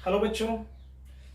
Hello बच्चों,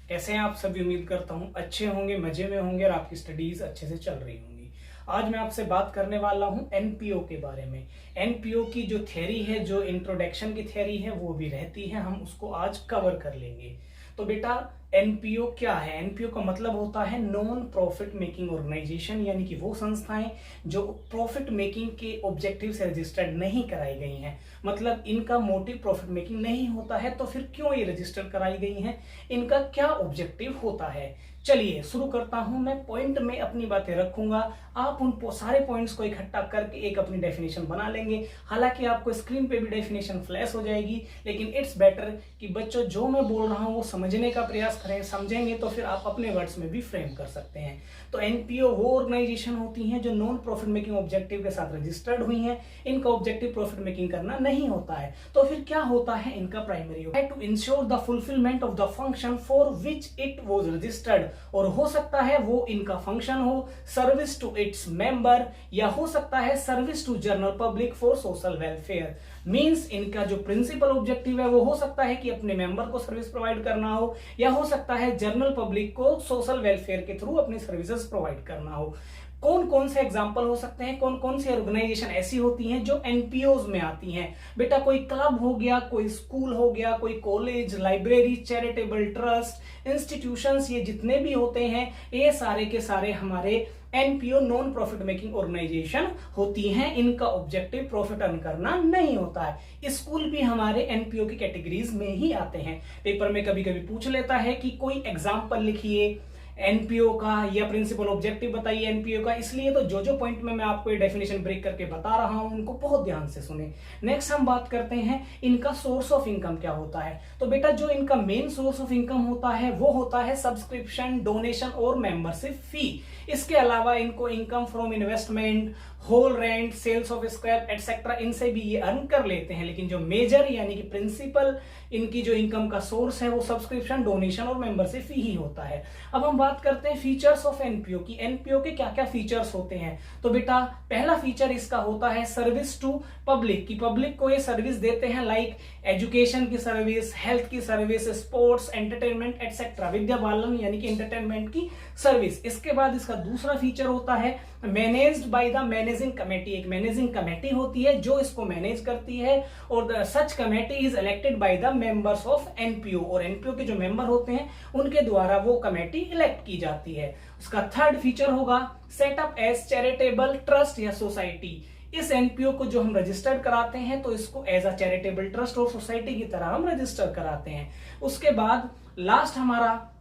कैसे हैं आप सभी। उम्मीद करता हूं अच्छे होंगे, मजे में होंगे और आपकी स्टडीज अच्छे से चल रही होंगी। आज मैं आपसे बात करने वाला हूं एनपीओ के बारे में। एनपीओ की जो थ्योरी है, जो इंट्रोडक्शन की थ्योरी है, वो भी रहती है, हम उसको आज कवर कर लेंगे। तो बेटा, एनपीओ क्या है? एनपीओ का मतलब होता है नॉन प्रॉफिट मेकिंग ऑर्गेनाइजेशन, यानी कि वो संस्थाएं जो प्रॉफिट मेकिंग के ऑब्जेक्टिव से रजिस्टर्ड नहीं कराई गई हैं। मतलब इनका मोटिव प्रॉफिट मेकिंग नहीं होता है, तो फिर क्यों ये रजिस्टर कराई गई हैं? इनका क्या ऑब्जेक्टिव होता है? चलिए शुरू करता हूं। मैं पॉइंट में अपनी बातें रखूंगा, आप उन सारे पॉइंट्स को इकट्ठा करके एक अपनी डेफिनेशन बना लेंगे। हालांकि आपको स्क्रीन पे भी डेफिनेशन फ्लैश हो जाएगी, लेकिन इट्स बेटर कि बच्चों जो मैं बोल रहा हूं वो समझने का प्रयास करें। समझेंगे तो फिर आप अपने वर्ड्स में भी फ्रेम कर सकते हैं। तो एनपीओ वो ऑर्गेनाइजेशन होती हैं जो नॉन प्रॉफिट मेकिंग ऑब्जेक्टिव के साथ रजिस्टर्ड हुई हैं। इनका ऑब्जेक्टिव प्रॉफिट मेकिंग करना नहीं होता है। तो फिर क्या होता है इनका primary? To ensure the fulfilment of the function for which it was registered. और हो सकता है वो इनका फंक्शन हो सर्विस टू इट्स मेंबर, या हो सकता है service to general public for social welfare. Means इनका जो प्रिंसिपल ऑब्जेक्टिव है वो हो सकता है कि अपने मेंबर को सर्विस प्रोवाइड करना हो, या हो सकता है जनरल पब्लिक को सोशल वेलफेयर के थ्रू अपनी सर्विसेज प्रोवाइड करना हो। कौन कौन से एग्जाम्पल हो सकते हैं, कौन कौन सी ऑर्गेनाइजेशन ऐसी होती हैं जो एनपीओज में आती हैं? बेटा, कोई क्लब हो गया, कोई स्कूल हो गया, कोई college, library, charitable trust, institutions, ये जितने भी होते हैं ये सारे के सारे हमारे NPO non profit making organisation होती हैं। इनका ऑब्जेक्टिव प्रॉफिट अर्न करना नहीं होता है। स्कूल भी हमारे एनपीओ की कैटेगरीज में ही आते हैं। पेपर में कभी कभी पूछ लेता है कि कोई एग्जाम्पल लिखिए एनपीओ का, या प्रिंसिपल ऑब्जेक्टिव बताइए एनपीओ का। इसलिए तो जो पॉइंट में मैं आपको ये डेफिनेशन ब्रेक करके बता रहा हूं उनको बहुत ध्यान से सुने। नेक्स्ट हम बात करते हैं इनका सोर्स ऑफ इनकम क्या होता है। तो बेटा, जो इनका मेन सोर्स ऑफ इनकम होता है वो होता है सब्सक्रिप्शन, डोनेशन और मेंबरशिप फी। इसके अलावा इनको income from investment, hall rent, sales of scrap etcetera, इनसे भी ये अर्न कर लेते हैं। लेकिन जो मेजर यानी कि प्रिंसिपल इनकी जो इनकम का सोर्स है वो सब्सक्रिप्शन, डोनेशन और मेंबरशिप फी ही होता है। अब हम बात करते हैं फीचर्स ऑफ एनपीओ की। एनपीओ के क्या क्या फीचर्स होते हैं? तो बेटा, पहला फीचर इसका होता है सर्विस टू पब्लिक, की पब्लिक को ये सर्विस देते हैं, लाइक एजुकेशन की सर्विस, हेल्थ की service, sports, entertainment etcetera, Vidya Balan यानी कि एंटरटेनमेंट की सर्विस। इसके बाद इसका दूसरा फीचर होता है managed by the managing committee. एक मैनेजिंग कमेटी होती है जो इसको मैनेज करती है, और such committee is elected by the members of NPO. और एनपीओ के जो मेंबर होते हैं उनके द्वारा वो कमेटी इलेक्ट की जाती है। उसका थर्ड फीचर होगा सेटअप एज चैरिटेबल ट्रस्ट या सोसाइटी। इस एनपीओ को जो हम रजिस्टर्ड कराते हैं तो इसको एज अ चैरिटेबल ट्रस्ट और सोसाइटी की तरह हम रजिस्टर कराते हैं। उसके बाद लास्ट हमारा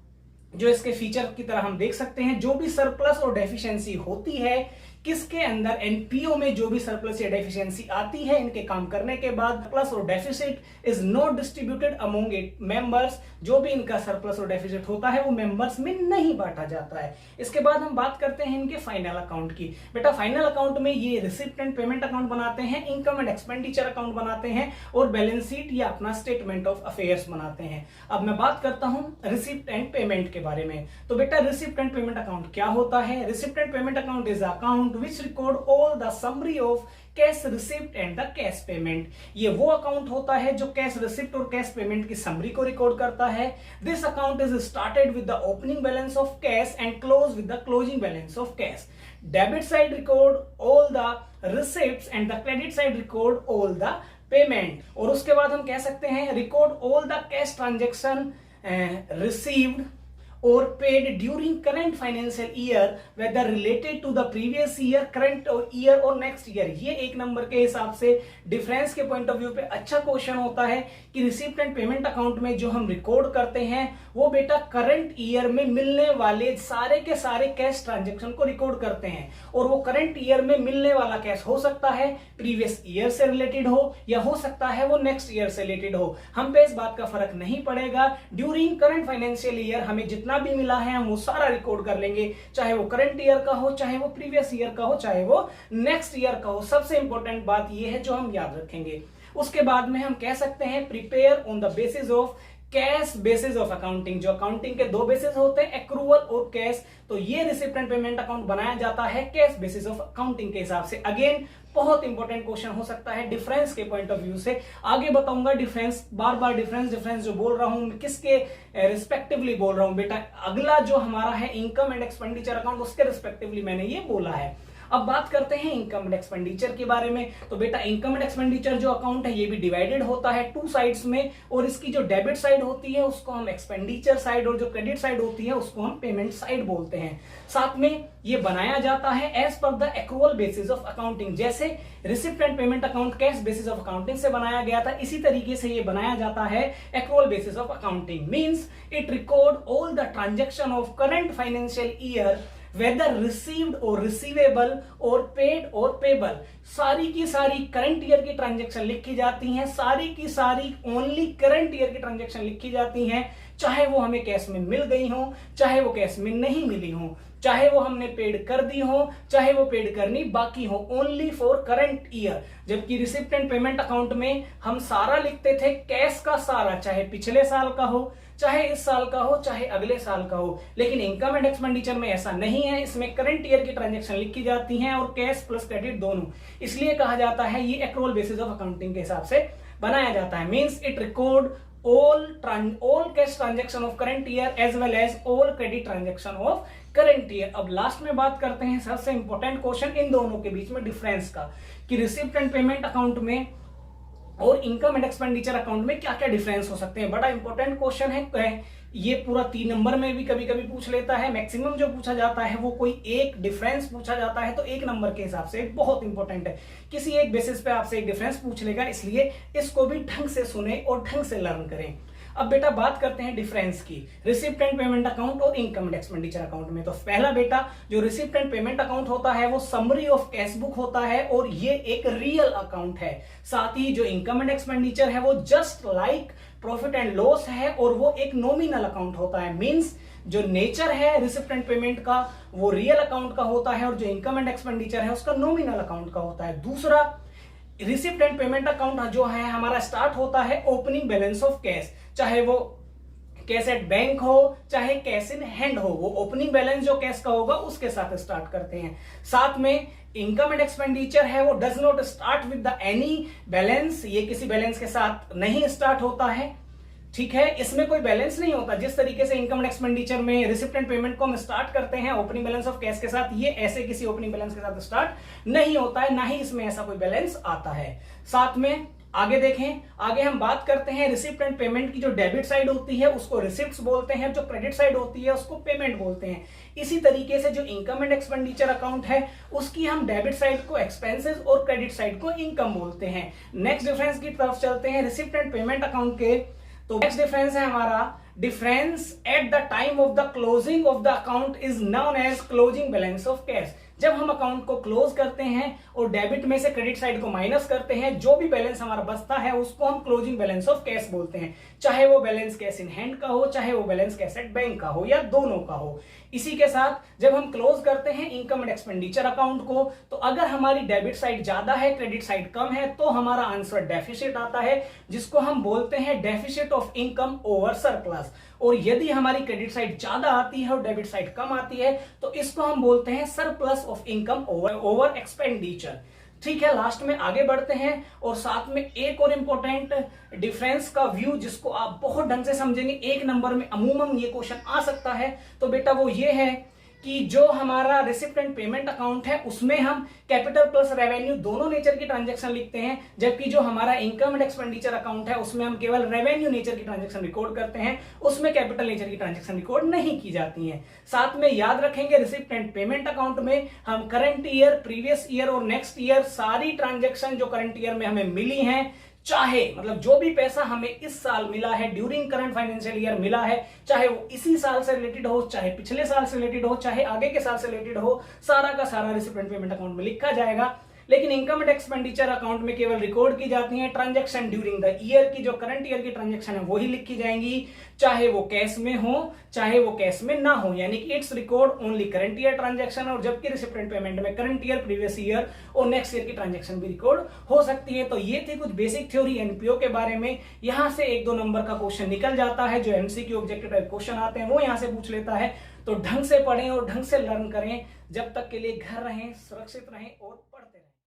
जो इसके फीचर की तरह हम देख सकते हैं, जो भी सरप्लस और डेफिशिएंसी होती है किसके अंदर, एनपीओ में जो भी सरप्लस या डेफिशिएंसी आती है इनके काम करने के बाद, प्लस और deficit is not distributed among it members. जो भी इनका सरप्लस और डेफिसिट होता है वो मेंबर्स में नहीं बांटा जाता है। इसके बाद हम बात करते हैं इनके फाइनल अकाउंट की। बेटा, फाइनल अकाउंट में ये रिसिप्ट एंड पेमेंट अकाउंट बनाते हैं, इनकम एंड एक्सपेंडिचर अकाउंट बनाते हैं, और बैलेंस शीट या अपना स्टेटमेंट ऑफ अफेयर्स बनाते हैं। अब मैं बात करता हूं रिसिप्ट एंड पेमेंट के बारे में। तो बेटा, रिसिप्ट एंड पेमेंट अकाउंट क्या होता है? Receipt and payment account is account which record all the summary of cash receipt and the cash payment. ये वो अकाउंट होता है जो कैश रिसिप्ट और कैश पेमेंट की समरी को रिकॉर्ड करता है। This account is started with the opening balance of cash and close with the closing balance of cash. Debit side record all the receipts and the credit side record all the payment. और उसके बाद हम कह सकते हैं record all the cash transaction received or paid during current financial year whether related to the previous year, current year or next year। ये एक number के हिसाब से डिफरेंस के पॉइंट ऑफ व्यू पे अच्छा क्वेश्चन होता है कि रिसिप्ट एंड पेमेंट अकाउंट में जो हम रिकॉर्ड करते हैं वो बेटा करंट ईयर में मिलने वाले सारे के सारे कैश ट्रांजेक्शन को रिकॉर्ड करते हैं। और वो करंट ईयर में मिलने वाला कैश हो सकता है प्रीवियस ईयर से रिलेटेड हो, या हो सकता है वो नेक्स्ट ईयर से रिलेटेड हो। हम पे इस बात का फर्क नहीं पड़ेगा। ड्यूरिंग करंट फाइनेंशियल ईयर हमें जितना भी मिला है हम वो सारा रिकॉर्ड कर लेंगे, चाहे वो करंट ईयर का हो, चाहे वो प्रीवियस ईयर का हो, चाहे वो नेक्स्ट ईयर का हो। सबसे इंपॉर्टेंट बात ये है जो हम याद रखेंगे। उसके बाद में हम कह सकते हैं prepare on the basis of cash basis of accounting. जो अकाउंटिंग के दो बेसिस होते हैं, एक्रूवल और कैश, तो ये रिसिप्ट एंड पेमेंट अकाउंट बनाया जाता है कैश बेसिस ऑफ अकाउंटिंग के हिसाब से। अगेन बहुत इंपॉर्टेंट क्वेश्चन हो सकता है डिफरेंस के पॉइंट ऑफ व्यू से। आगे बताऊंगा डिफरेंस, बार बार डिफरेंस जो बोल रहा हूं किसके रिस्पेक्टिवली बोल रहा हूं बेटा, अगला जो हमारा है इनकम एंड एक्सपेंडिचर अकाउंट, उसके रिस्पेक्टिवली मैंने ये बोला है। अब बात करते हैं इनकम एंड एक्सपेंडिचर के बारे में। तो बेटा इनकम एंड एक्सपेंडिचर जो अकाउंट है ये भी डिवाइडेड होता है टू साइड्स में, और इसकी जो डेबिट साइड होती है उसको हम एक्सपेंडिचर साइड, और जो क्रेडिट साइड होती है उसको हम पेमेंट साइड बोलते हैं। साथ में ये बनाया जाता है as per the accrual basis of accounting. जैसे receipt and payment account cash basis of accounting से बनाया गया था, इसी तरीके से ये बनाया जाता है accrual basis of accounting. Means it record all the transaction of current financial year whether received or receivable or paid or payable। सारी की सारी करंट ईयर की ट्रांजैक्शन लिखी जाती हैं, सारी की सारी ओनली करंट ईयर की ट्रांजैक्शन लिखी जाती हैं, चाहे वो हमें कैश में मिल गई हो, चाहे वो कैश में नहीं मिली हो, चाहे वो हमने पेड कर दी हो, चाहे वो पेड करनी बाकी हो, ओनली फॉर करंट ईयर। जबकि रिसिप्ट एंड पेमेंट अकाउंट में हम सारा लिखते थे कैश का सारा, चाहे पिछले साल का हो, चाहे इस साल का हो, चाहे अगले साल का हो। लेकिन इनकम एंड एक्सपेंडिचर में ऐसा नहीं है, इसमें करंट ईयर की ट्रांजैक्शन लिखी जाती हैं और कैश प्लस क्रेडिट दोनों। इसलिए कहा जाता है ये एक्रूवल बेसिस ऑफ अकाउंटिंग के हिसाब से बनाया जाता है। Means it record all cash transaction of current year as well as all credit transaction of current year। अब लास्ट में बात करते हैं सबसे इंपॉर्टेंट क्वेश्चन इन दोनों के बीच में डिफरेंस का, कि रिसिप्ट एंड पेमेंट अकाउंट में और इनकम एंड एक्सपेंडिचर अकाउंट में क्या क्या डिफरेंस हो सकते हैं। बड़ा इंपॉर्टेंट क्वेश्चन है, ये पूरा 3 नंबर में भी कभी कभी पूछ लेता है। मैक्सिमम जो पूछा जाता है वो कोई एक डिफरेंस पूछा जाता है, तो 1 नंबर के हिसाब से बहुत इंपॉर्टेंट है। किसी एक बेसिस पे आपसे एक डिफरेंस पूछ लेगा, इसलिए इसको भी ढंग से सुने और ढंग से लर्न करें। अब बेटा बात करते हैं डिफरेंस की रिसिप्ट एंड पेमेंट अकाउंट और इनकम एंड एक्सपेंडिचर अकाउंट में। तो पहला बेटा जो रिसिप्ट एंड पेमेंट अकाउंट होता है वो समरी ऑफ कैश बुक होता है और ये एक रियल अकाउंट है। साथ ही जो इनकम एंड एक्सपेंडिचर है वो just like profit and loss है और वो एक नॉमिनल अकाउंट होता है। मींस जो नेचर है रिसिप्ट एंड पेमेंट का वो रियल अकाउंट का होता है और जो इनकम एंड एक्सपेंडिचर है उसका नॉमिनल अकाउंट का होता है। दूसरा रिसिप्ट एंड पेमेंट अकाउंट जो है हमारा स्टार्ट होता है ओपनिंग बैलेंस ऑफ कैश, चाहे वो कैश एट बैंक हो चाहे कैश इन हैंड हो, वो ओपनिंग बैलेंस जो कैश का होगा उसके साथ स्टार्ट करते हैं। साथ में इनकम एंड एक्सपेंडिचर है वो does not start with the any balance, ये किसी बैलेंस के साथ नहीं स्टार्ट होता है, ठीक है, इसमें कोई बैलेंस नहीं होता। जिस तरीके से इनकम एंड एक्सपेंडिचर में रिसिप्ट एंड पेमेंट को हम स्टार्ट करते हैं ओपनिंग बैलेंस ऑफ कैश के साथ, ये ऐसे किसी ओपनिंग बैलेंस के साथ स्टार्ट नहीं होता है, ना ही इसमें ऐसा कोई बैलेंस आता है। साथ में आगे देखें, आगे हम बात करते हैं रिसिप्ट एंड पेमेंट की जो डेबिट साइड होती है उसको रिसिप्ट्स बोलते हैं, जो क्रेडिट साइड होती है उसको पेमेंट बोलते हैं। इसी तरीके से जो इनकम एंड एक्सपेंडिचर अकाउंट है उसकी हम डेबिट साइड को एक्सपेंसेस और क्रेडिट साइड को इनकम बोलते हैं। नेक्स्ट डिफरेंस की तरफ चलते हैं रिसिप्ट एंड पेमेंट अकाउंट के। तो नेक्स्ट डिफरेंस है हमारा difference at the time of the closing of the account is known as closing balance of cash. जब हम अकाउंट को क्लोज करते हैं और डेबिट में से क्रेडिट साइड को माइनस करते हैं, जो भी बैलेंस हमारा बचता है उसको हम क्लोजिंग बैलेंस ऑफ कैश बोलते हैं, चाहे वो बैलेंस कैश इन हैंड का हो चाहे वो बैलेंस कैश एट बैंक का हो या दोनों का हो। इसी के साथ जब हम क्लोज करते हैं इनकम एंड एक्सपेंडिचर अकाउंट को, तो अगर हमारी डेबिट साइड ज्यादा है क्रेडिट साइड कम है तो हमारा आंसर डेफिसिट आता है, जिसको हम बोलते हैं deficit of income over surplus. और यदि हमारी क्रेडिट साइड ज्यादा आती है और डेबिट साइड कम आती है तो इसको हम बोलते हैं surplus of income over expenditure. ठीक है, लास्ट में आगे बढ़ते हैं और साथ में एक और इंपॉर्टेंट डिफरेंस का व्यू जिसको आप बहुत ढंग से समझेंगे, 1 नंबर में अमूमन ये क्वेश्चन आ सकता है, तो बेटा वो ये है कि जो हमारा रिसिप्ट एंड पेमेंट अकाउंट है उसमें हम कैपिटल प्लस रेवेन्यू दोनों नेचर की ट्रांजैक्शन लिखते हैं, जबकि जो हमारा इनकम एंड एक्सपेंडिचर अकाउंट है उसमें हम केवल रेवेन्यू नेचर की ट्रांजैक्शन रिकॉर्ड करते हैं, उसमें कैपिटल नेचर की ट्रांजैक्शन रिकॉर्ड नहीं की जाती है। साथ में याद रखेंगे रिसिप्ट एंड पेमेंट अकाउंट में हम करंट ईयर, प्रीवियस ईयर और नेक्स्ट ईयर सारी ट्रांजैक्शन जो करंट ईयर में हमें मिली हैं, चाहे मतलब जो भी पैसा हमें इस साल मिला है ड्यूरिंग करंट फाइनेंशियल ईयर मिला है, चाहे वो इसी साल से रिलेटेड हो चाहे पिछले साल से रिलेटेड हो चाहे आगे के साल से रिलेटेड हो, सारा का सारा रिसिप्ट एंड पेमेंट अकाउंट में लिखा जाएगा। लेकिन इनकम एंड एक्सपेंडिचर अकाउंट में केवल रिकॉर्ड की जाती है ट्रांजैक्शन ड्यूरिंग द ईयर की, जो करंट ईयर की ट्रांजैक्शन है वही लिखी जाएंगी, चाहे वो कैश में हो चाहे वो कैश में ना हो, यानी कि it's record only current year transaction. और जबकि रिसिप्टेंट पेमेंट में करंट ईयर, प्रीवियस ईयर और नेक्स्ट ईयर की ट्रांजैक्शन भी रिकॉर्ड हो सकती है। तो ये थी कुछ बेसिक थ्योरी एनपीओ के बारे में। यहां से 1-2 नंबर का क्वेश्चन निकल जाता है, जो एमसीक्यू ऑब्जेक्टिव टाइप क्वेश्चन आते हैं वो यहां से पूछ लेता है। तो ढंग से पढ़ें और ढंग से लर्न करें। जब तक के लिए घर रहें, सुरक्षित रहें और